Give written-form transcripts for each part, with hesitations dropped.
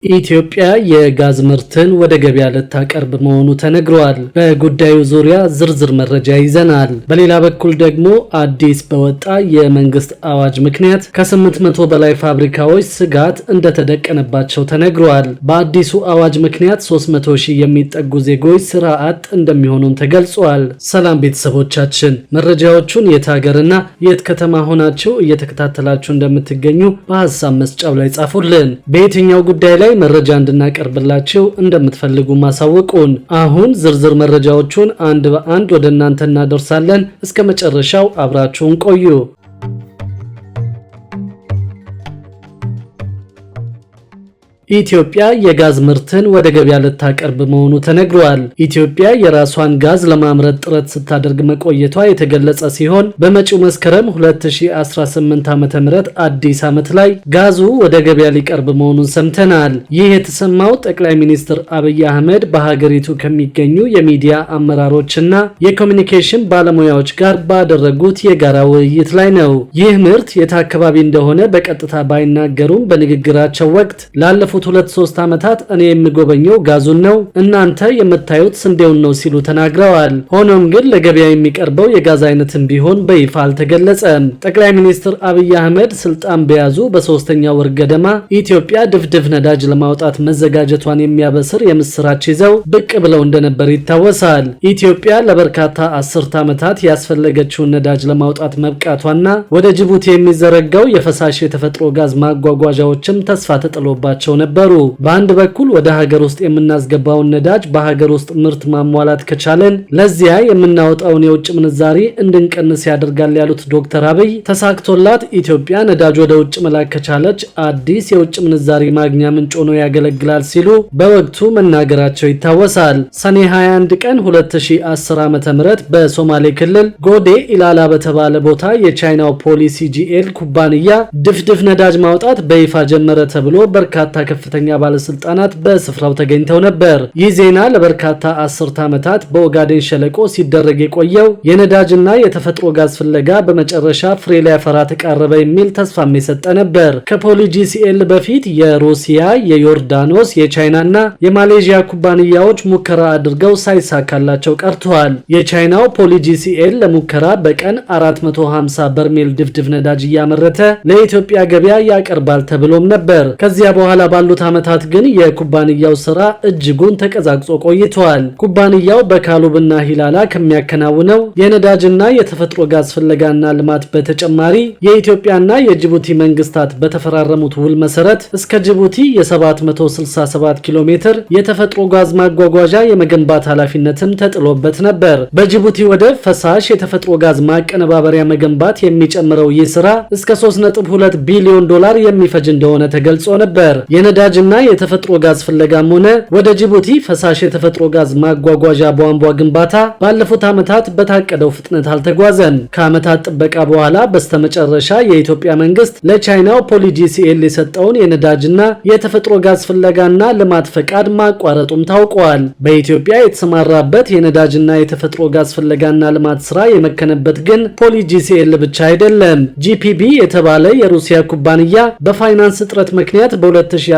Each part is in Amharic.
ኢትዮጵያ የጋዝ ምርትን ወደ ገበያ ልታቀርብ መሆኑ ተነግሯል። በጉዳዩ ዙሪያ ዝርዝር መረጃ ይዘናል። በሌላ በኩል ደግሞ አዲስ በወጣ የመንግስት አዋጅ ምክንያት ከ800 በላይ ፋብሪካዎች ስጋት እንደተደቀነባቸው ተነግሯል። በአዲሱ አዋጅ ምክንያት 300 ሺህ የሚጠጉ ዜጎች ስራ አጥ እንደሚሆኑም ተገልጿል። ሰላም ቤተሰቦቻችን፣ መረጃዎቹን የት ሀገርና የት ከተማ ሆናችሁ እየተከታተላችሁ እንደምትገኙ በሀሳብ መስጫው ላይ ጻፉልን። በየትኛው ጉዳይ ላይ መረጃ እንድናቀርብላችሁ እንደምትፈልጉ ማሳወቁን። አሁን ዝርዝር መረጃዎቹን አንድ በአንድ ወደ እናንተ እናደርሳለን። እስከ መጨረሻው አብራችሁን ቆዩ። ኢትዮጵያ የጋዝ ምርትን ወደ ገበያ ልታቀርብ መሆኑ ተነግሯል። ኢትዮጵያ የራሷን ጋዝ ለማምረት ጥረት ስታደርግ መቆየቷ የተገለጸ ሲሆን በመጪው መስከረም 2018 ዓ.ም አዲስ ዓመት ላይ ጋዙ ወደ ገበያ ሊቀርብ መሆኑን ሰምተናል። ይህ የተሰማው ጠቅላይ ሚኒስትር አብይ አህመድ በሀገሪቱ ከሚገኙ የሚዲያ አመራሮችና የኮሚኒኬሽን ባለሙያዎች ጋር ባደረጉት የጋራ ውይይት ላይ ነው። ይህ ምርት የት አካባቢ እንደሆነ በቀጥታ ባይናገሩም በንግግራቸው ወቅት ላለፉት 2-3 ዓመታት እኔ የምጎበኘው ጋዙን ነው፣ እናንተ የምታዩት ስንዴውን ነው ሲሉ ተናግረዋል። ሆኖም ግን ለገበያ የሚቀርበው የጋዝ አይነትም ቢሆን በይፋ አልተገለጸም። ጠቅላይ ሚኒስትር አብይ አህመድ ስልጣን በያዙ በ3ኛው ወር ገደማ ኢትዮጵያ ድፍድፍ ነዳጅ ለማውጣት መዘጋጀቷን የሚያበስር የምስራች ይዘው ብቅ ብለው እንደነበር ይታወሳል። ኢትዮጵያ ለበርካታ አስርት ዓመታት ያስፈለገችውን ነዳጅ ለማውጣት መብቃቷና ወደ ጅቡቲ የሚዘረጋው የፈሳሽ የተፈጥሮ ጋዝ ማጓጓዣዎችም ተስፋ ተጥሎባቸው ነበር። በአንድ በኩል ወደ ሀገር ውስጥ የምናስገባውን ነዳጅ በሀገር ውስጥ ምርት ማሟላት ከቻለን ለዚያ የምናወጣውን የውጭ ምንዛሪ እንድንቀንስ ያደርጋል ያሉት ዶክተር አብይ ተሳክቶላት ኢትዮጵያ ነዳጅ ወደ ውጭ መላክ ከቻለች አዲስ የውጭ ምንዛሪ ማግኛ ምንጭ ሆኖ ያገለግላል ሲሉ በወቅቱ መናገራቸው ይታወሳል። ሰኔ 21 ቀን 2010 ዓ.ም በሶማሌ ክልል ጎዴ ኢላላ በተባለ ቦታ የቻይናው ፖሊ ሲጂኤል ኩባንያ ድፍድፍ ነዳጅ ማውጣት በይፋ ጀመረ ተብሎ በርካታ ከፍተኛ ባለስልጣናት በስፍራው ተገኝተው ነበር። ይህ ዜና ለበርካታ አስርት ዓመታት በኦጋዴን ሸለቆ ሲደረግ የቆየው የነዳጅና የተፈጥሮ ጋዝ ፍለጋ በመጨረሻ ፍሬ ሊያፈራ ተቃረበ የሚል ተስፋም የሰጠ ነበር። ከፖሊ ጂሲኤል በፊት የሩሲያ፣ የዮርዳኖስ፣ የቻይናና የማሌዥያ ኩባንያዎች ሙከራ አድርገው ሳይሳካላቸው ቀርተዋል። የቻይናው ፖሊ ጂሲኤል ለሙከራ በቀን 450 በርሜል ድፍድፍ ነዳጅ እያመረተ ለኢትዮጵያ ገበያ ያቀርባል ተብሎም ነበር። ከዚያ በኋላ ባሉት ዓመታት ግን የኩባንያው ስራ እጅጉን ተቀዛቅጾ ቆይቷል። ኩባንያው በካሉብና ሂላላ ከሚያከናውነው የነዳጅና የተፈጥሮ ጋዝ ፍለጋና ልማት በተጨማሪ የኢትዮጵያና የጅቡቲ መንግስታት በተፈራረሙት ውል መሰረት እስከ ጅቡቲ የ767 ኪሎ ሜትር የተፈጥሮ ጋዝ ማጓጓዣ የመገንባት ኃላፊነትም ተጥሎበት ነበር። በጅቡቲ ወደብ ፈሳሽ የተፈጥሮ ጋዝ ማቀነባበሪያ መገንባት የሚጨምረው ይህ ስራ እስከ 3.2 ቢሊዮን ዶላር የሚፈጅ እንደሆነ ተገልጾ ነበር። የነዳጅና የተፈጥሮ ጋዝ ፍለጋም ሆነ ወደ ጅቡቲ ፈሳሽ የተፈጥሮ ጋዝ ማጓጓዣ ቧንቧ ግንባታ ባለፉት ዓመታት በታቀደው ፍጥነት አልተጓዘም። ከዓመታት ጥበቃ በኋላ በስተመጨረሻ የኢትዮጵያ መንግስት ለቻይናው ፖሊ ጂሲኤል የሰጠውን የነዳጅና የተፈጥሮ ጋዝ ፍለጋና ልማት ፈቃድ ማቋረጡም ታውቋል። በኢትዮጵያ የተሰማራበት የነዳጅና የተፈጥሮ ጋዝ ፍለጋና ልማት ስራ የመከነበት ግን ፖሊ ጂሲኤል ብቻ አይደለም። ጂፒቢ የተባለ የሩሲያ ኩባንያ በፋይናንስ እጥረት ምክንያት በ2014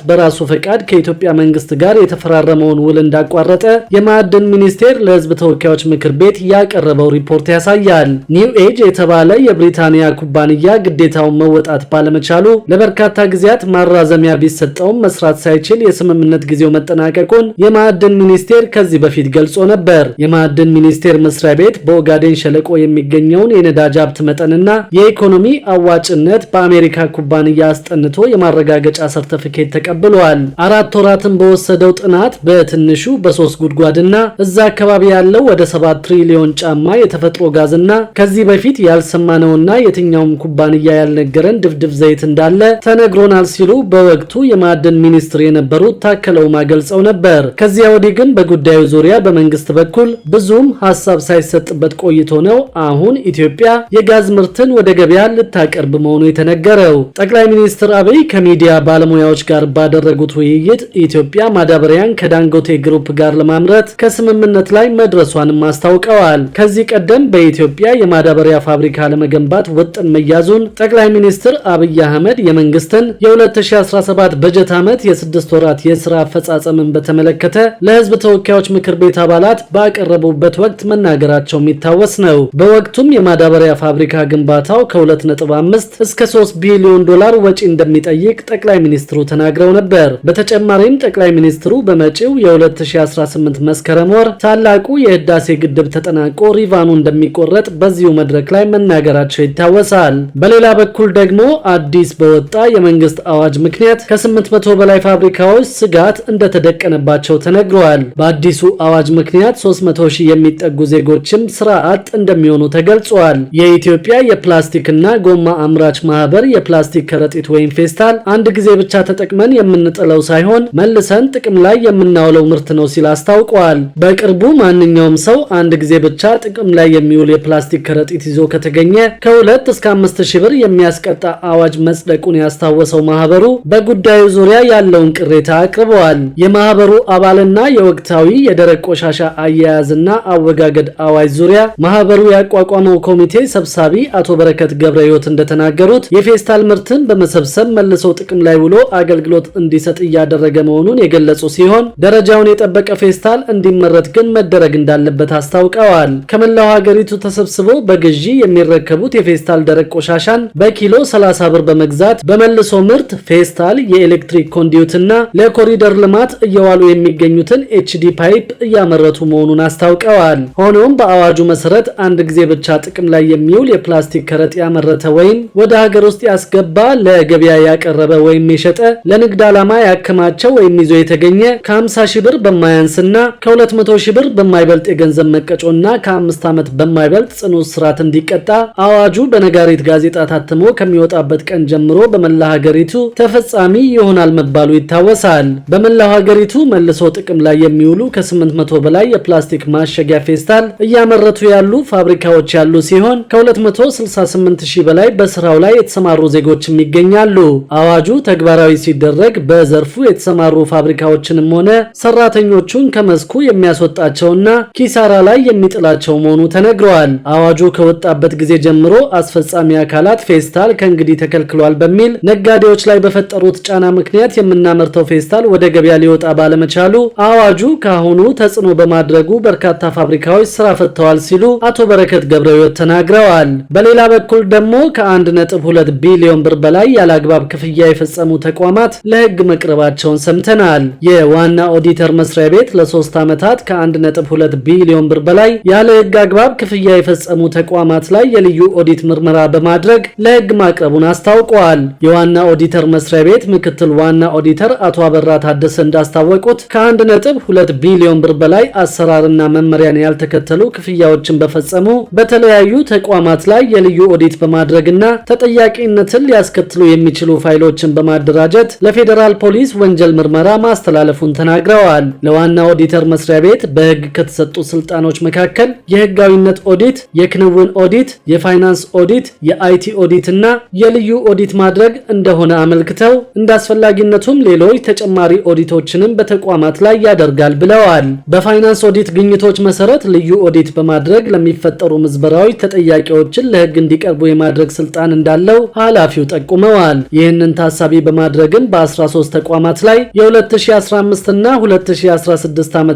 በራሱ ፈቃድ ከኢትዮጵያ መንግስት ጋር የተፈራረመውን ውል እንዳቋረጠ የማዕድን ሚኒስቴር ለህዝብ ተወካዮች ምክር ቤት ያቀረበው ሪፖርት ያሳያል። ኒው ኤጅ የተባለ የብሪታንያ ኩባንያ ግዴታውን መወጣት ባለመቻሉ ለበርካታ ጊዜያት ማራዘሚያ ቢሰጠውም መስራት ሳይችል የስምምነት ጊዜው መጠናቀቁን የማዕድን ሚኒስቴር ከዚህ በፊት ገልጾ ነበር። የማዕድን ሚኒስቴር መስሪያ ቤት በኦጋዴን ሸለቆ የሚገኘውን የነዳጅ ሀብት መጠንና የኢኮኖሚ አዋጭነት በአሜሪካ ኩባንያ አስጠንቶ የማረጋገጫ ሰርተፊኬት ተቀብሏል። 4 ወራትን በወሰደው ጥናት በትንሹ በ3 ጉድጓድና እዛ አካባቢ ያለው ወደ 7 ትሪሊዮን ጫማ የተፈጥሮ ጋዝና ከዚህ በፊት ያልሰማነውና የትኛውም ኩባንያ ያልነገረን ድፍድፍ ዘይት እንዳለ ተነግሮናል ሲሉ በወቅቱ የማዕድን ሚኒስትር የነበሩት ታከለ ኡማ ገልጸው ነበር። ከዚያ ወዲህ ግን በጉዳዩ ዙሪያ በመንግስት በኩል ብዙም ሐሳብ ሳይሰጥበት ቆይቶ ነው አሁን ኢትዮጵያ የጋዝ ምርትን ወደ ገበያ ልታቀርብ መሆኑ የተነገረው። ጠቅላይ ሚኒስትር አብይ ከሚዲያ ባለሙያዎች ባለሙያዎች ጋር ባደረጉት ውይይት ኢትዮጵያ ማዳበሪያን ከዳንጎቴ ግሩፕ ጋር ለማምረት ከስምምነት ላይ መድረሷንም አስታውቀዋል። ከዚህ ቀደም በኢትዮጵያ የማዳበሪያ ፋብሪካ ለመገንባት ውጥን መያዙን ጠቅላይ ሚኒስትር አብይ አህመድ የመንግስትን የ2017 በጀት ዓመት የ6 ወራት የሥራ አፈጻጸምን በተመለከተ ለሕዝብ ተወካዮች ምክር ቤት አባላት ባቀረቡበት ወቅት መናገራቸው የሚታወስ ነው። በወቅቱም የማዳበሪያ ፋብሪካ ግንባታው ከ2.5 እስከ 3 ቢሊዮን ዶላር ወጪ እንደሚጠይቅ ጠቅላይ ሚኒስትሩ ተናግረው ነበር። በተጨማሪም ጠቅላይ ሚኒስትሩ በመጪው የ2018 መስከረም ወር ታላቁ የህዳሴ ግድብ ተጠናቆ ሪቫኑ እንደሚቆረጥ በዚሁ መድረክ ላይ መናገራቸው ይታወሳል። በሌላ በኩል ደግሞ አዲስ በወጣ የመንግስት አዋጅ ምክንያት ከ800 በላይ ፋብሪካዎች ስጋት እንደተደቀነባቸው ተነግረዋል። በአዲሱ አዋጅ ምክንያት 300 ሺህ የሚጠጉ ዜጎችም ስራ አጥ እንደሚሆኑ ተገልጿል። የኢትዮጵያ የፕላስቲክና ጎማ አምራች ማህበር የፕላስቲክ ከረጢት ወይም ፌስታል አንድ ጊዜ ብቻ ተጠቅመን የምንጥለው ሳይሆን መልሰን ጥቅም ላይ የምናውለው ምርት ነው ሲል አስታውቋል። በቅርቡ ማንኛውም ሰው አንድ ጊዜ ብቻ ጥቅም ላይ የሚውል የፕላስቲክ ከረጢት ይዞ ከተገኘ ከ2 እስከ 5 ሺህ ብር የሚያስቀጣ አዋጅ መጽደቁን ያስታወሰው ማህበሩ በጉዳዩ ዙሪያ ያለውን ቅሬታ አቅርበዋል። የማህበሩ አባልና የወቅታዊ የደረቅ ቆሻሻ አያያዝና አወጋገድ አዋጅ ዙሪያ ማህበሩ ያቋቋመው ኮሚቴ ሰብሳቢ አቶ በረከት ገብረሕይወት እንደተናገሩት የፌስታል ምርትን በመሰብሰብ መልሰው ጥቅም ላይ ውሎ አገልግሎት እንዲሰጥ እያደረገ መሆኑን የገለጹ ሲሆን ደረጃውን የጠበቀ ፌስታል እንዲመረት ግን መደረግ እንዳለበት አስታውቀዋል። ከመላው ሀገሪቱ ተሰብስበው በግዢ የሚረከቡት የፌስታል ደረቅ ቆሻሻን በኪሎ 30 ብር በመግዛት በመልሶ ምርት ፌስታል፣ የኤሌክትሪክ ኮንዲዩትና ለኮሪደር ልማት እየዋሉ የሚገኙትን ኤችዲ ፓይፕ እያመረቱ መሆኑን አስታውቀዋል። ሆኖም በአዋጁ መሰረት አንድ ጊዜ ብቻ ጥቅም ላይ የሚውል የፕላስቲክ ከረጢት ያመረተ ወይም ወደ ሀገር ውስጥ ያስገባ፣ ለገበያ ያቀረበ ወይም የሸጠ፣ ለንግድ ዓላማ ያከማቸው ወይም ይዞ የተገኘ ከ50 ሺህ ብር በማያንስና ከ200 ሺህ ብር በማይበልጥ የገንዘብ መቀጮና ከ5 ዓመት በማይበልጥ ጽኑ እስራት እንዲቀጣ አዋጁ በነጋሪት ጋዜጣ ታትሞ ከሚወጣበት ቀን ጀምሮ በመላ ሀገሪቱ ተፈጻሚ ይሆናል መባሉ ይታወሳል። በመላው ሀገሪቱ መልሶ ጥቅም ላይ የሚውሉ ከ800 በላይ የፕላስቲክ ማሸጊያ ፌስታል እያመረቱ ያሉ ፋብሪካዎች ያሉ ሲሆን ከ268 ሺህ በላይ በስራው ላይ የተሰማሩ ዜጎችም ይገኛሉ። አዋጁ ተግባራዊ ሲደረግ በዘርፉ የተሰማሩ ፋብሪካዎችንም ሆነ ሰራተኞቹን ከመስኩ የሚያስወጣቸውና ኪሳራ ላይ የሚጥላቸው መሆኑ ተነግረዋል። አዋጁ ከወጣበት ጊዜ ጀምሮ አስፈጻሚ አካላት ፌስታል ከእንግዲህ ተከልክሏል በሚል ነጋዴዎች ላይ በፈጠሩት ጫና ምክንያት የምናመርተው ፌስታል ወደ ገበያ ሊወጣ ባለመቻሉ አዋጁ ካሁኑ ተጽዕኖ በማድረጉ በርካታ ፋብሪካዎች ስራ ፈትተዋል ሲሉ አቶ በረከት ገብረሕይወት ተናግረዋል። በሌላ በኩል ደግሞ ከ1.2 ቢሊዮን ብር በላይ ያለአግባብ ክፍያ የፈጸሙ ተቋማት ለህግ መቅረባቸውን ሰምተናል። የዋና ኦዲተር መስሪያ ቤት ለ3 ዓመታት ከ1.2 ቢሊዮን ብር በላይ ያለ ህግ አግባብ ክፍያ የፈጸሙ ተቋማት ላይ የልዩ ኦዲት ምርመራ በማድረግ ለህግ ማቅረቡን አስታውቀዋል። የዋና ኦዲተር መስሪያ ቤት ምክትል ዋና ኦዲተር አቶ አበራ ታደሰ እንዳስታወቁት ከ1.2 ቢሊዮን ብር በላይ አሰራርና መመሪያን ያልተከተሉ ክፍያዎችን በፈጸሙ በተለያዩ ተቋማት ላይ የልዩ ኦዲት በማድረግና ተጠያቂነትን ሊያስከትሉ የሚችሉ ፋይሎችን በማደራጀት ለፌዴራል ፖሊስ ወንጀል ምርመራ ማስተላለፉን ተናግረዋል። ለዋና ኦዲተር መስሪያ ቤት በህግ ከተሰጡ ስልጣኖች መካከል የህጋዊነት ኦዲት፣ የክንውን ኦዲት፣ የፋይናንስ ኦዲት፣ የአይቲ ኦዲት እና የልዩ ኦዲት ማድረግ እንደሆነ አመልክተው እንዳስፈላጊነቱም ሌሎች ተጨማሪ ኦዲቶችንም በተቋማት ላይ ያደርጋል ብለዋል። በፋይናንስ ኦዲት ግኝቶች መሰረት ልዩ ኦዲት በማድረግ ለሚፈጠሩ ምዝበራዎች ተጠያቂዎችን ለህግ እንዲቀርቡ የማድረግ ስልጣን እንዳለው ኃላፊው ጠቁመዋል። ይህንን ታሳቢ በማድረግም በ13 ተቋማት ላይ የ2015 እና 2016 ዓ.ም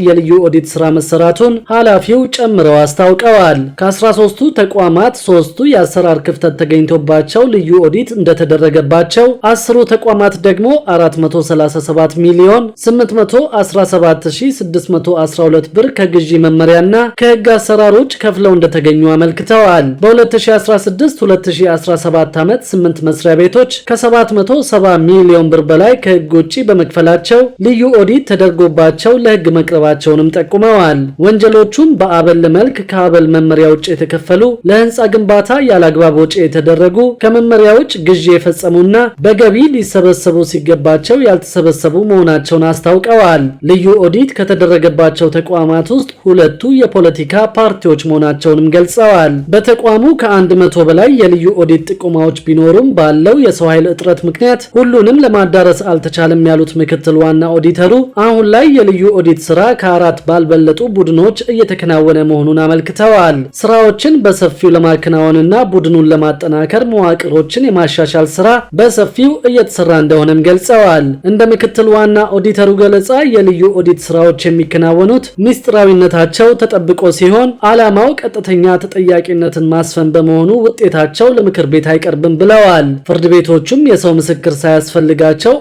የልዩ ኦዲት ስራ መሰራቱን ኃላፊው ጨምረው አስታውቀዋል። ከ13ቱ ተቋማት 3ቱ የአሰራር ክፍተት ተገኝቶባቸው ልዩ ኦዲት እንደተደረገባቸው፣ 10 ተቋማት ደግሞ 437 ሚሊዮን 817612 ብር ከግዢ መመሪያና ከህግ አሰራሮች ከፍለው እንደተገኙ አመልክተዋል። በ2016-2017 ዓመት 8 መስሪያ ቤቶች ከ770 ሚሊዮን ብር በላይ ከህግ ውጪ በመክፈላቸው ልዩ ኦዲት ተደርጎባቸው ለህግ መቅረባቸውንም ጠቁመዋል። ወንጀሎቹም በአበል መልክ ከአበል መመሪያ ውጪ የተከፈሉ፣ ለህንፃ ግንባታ ያለአግባብ ወጪ የተደረጉ፣ ከመመሪያዎች ግዢ የፈጸሙና በገቢ ሊሰበሰቡ ሲገባቸው ያልተሰበሰቡ መሆናቸውን አስታውቀዋል። ልዩ ኦዲት ከተደረገባቸው ተቋማት ውስጥ 2ቱ የፖለቲካ ፓርቲዎች መሆናቸውንም ገልጸዋል። በተቋሙ ከ100 በላይ የልዩ ኦዲት ጥቆማዎች ቢኖሩም ባለው የሰው ኃይል እጥረት ምክንያት ሁሉንም ለማዳረስ አልተቻለም ያሉት ምክትል ዋና ኦዲተሩ አሁን ላይ የልዩ ኦዲት ስራ ከ4 ባልበለጡ ቡድኖች እየተከናወነ መሆኑን አመልክተዋል። ስራዎችን በሰፊው ለማከናወንና ቡድኑን ለማጠናከር መዋቅሮችን የማሻሻል ስራ በሰፊው እየተሰራ እንደሆነም ገልጸዋል። እንደ ምክትል ዋና ኦዲተሩ ገለጻ የልዩ ኦዲት ስራዎች የሚከናወኑት ሚስጥራዊነታቸው ተጠብቆ ሲሆን ዓላማው ቀጥተኛ ተጠያቂነትን ማስፈን በመሆኑ ውጤታቸው ለምክር ቤት አይቀርብም ብለዋል። ፍርድ ቤቶቹም የሰው ምስክር ሳያስፈልጋቸው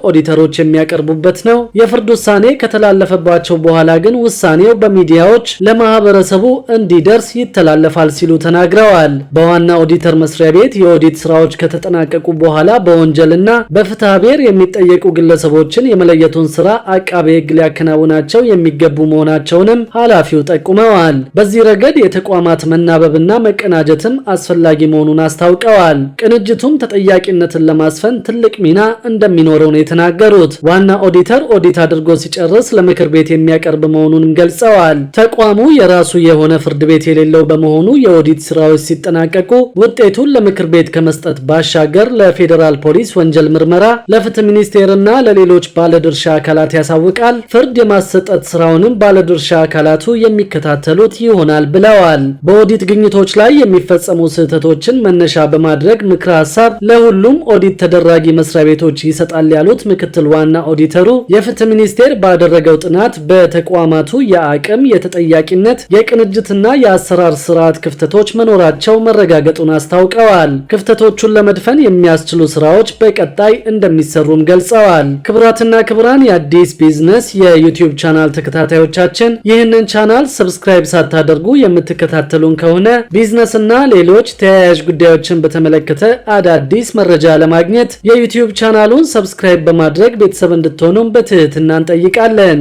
ኦዲተሮች የሚያቀርቡበት ነው። የፍርድ ውሳኔ ከተላለፈባቸው በኋላ ግን ውሳኔው በሚዲያዎች ለማህበረሰቡ እንዲደርስ ይተላለፋል ሲሉ ተናግረዋል። በዋና ኦዲተር መስሪያ ቤት የኦዲት ስራዎች ከተጠናቀቁ በኋላ በወንጀልና በፍትሐ ብሔር የሚጠየቁ ግለሰቦችን የመለየቱን ስራ አቃቤ ሕግ ሊያከናውናቸው የሚገቡ መሆናቸውንም ኃላፊው ጠቁመዋል። በዚህ ረገድ የተቋማት መናበብና መቀናጀትም አስፈላጊ መሆኑን አስታውቀዋል። ቅንጅቱም ተጠያቂነትን ለማስፈን ትልቅ ሚና እንደሚኖረው ነው የተናገሩት። ዋና ኦዲተር ኦዲት አድርጎ ሲጨርስ ለምክር ቤት የሚያቀርብ መሆኑንም ገልጸዋል። ተቋሙ የራሱ የሆነ ፍርድ ቤት የሌለው በመሆኑ የኦዲት ስራዎች ሲጠናቀቁ ውጤቱን ለምክር ቤት ከመስጠት ባሻገር ለፌዴራል ፖሊስ ወንጀል ምርመራ፣ ለፍትህ ሚኒስቴርና ለሌሎች ባለድርሻ አካላት ያሳውቃል። ፍርድ የማሰጠት ስራውንም ባለድርሻ አካላቱ የሚከታተሉት ይሆናል ብለዋል። በኦዲት ግኝቶች ላይ የሚፈጸሙ ስህተቶችን መነሻ በማድረግ ምክረ ሀሳብ ለሁሉም ኦዲት ተደራጊ መስሪያ ቤቶች ይሰጣል ያሉት ምክትል ዋና ኦዲተሩ የፍትህ ሚኒስቴር ባደረገው ጥናት በተቋማቱ የአቅም፣ የተጠያቂነት፣ የቅንጅትና የአሰራር ስርዓት ክፍተቶች መኖራቸው መረጋገጡን አስታውቀዋል። ክፍተቶቹን ለመድፈን የሚያስችሉ ስራዎች በቀጣይ እንደሚሰሩም ገልጸዋል። ክቡራትና ክቡራን የአዲስ ቢዝነስ የዩቲዩብ ቻናል ተከታታዮቻችን ይህንን ቻናል ሰብስክራይብ ሳታደርጉ የምትከታተሉን ከሆነ ቢዝነስና ሌሎች ተያያዥ ጉዳዮችን በተመለከተ አዳዲስ መረጃ ለማግኘት የዩቲዩብ ቻናሉን ሰብስክራይብ በማድረግ ቤተሰብ እንድትሆኑም በትህትና እንጠይቃለን።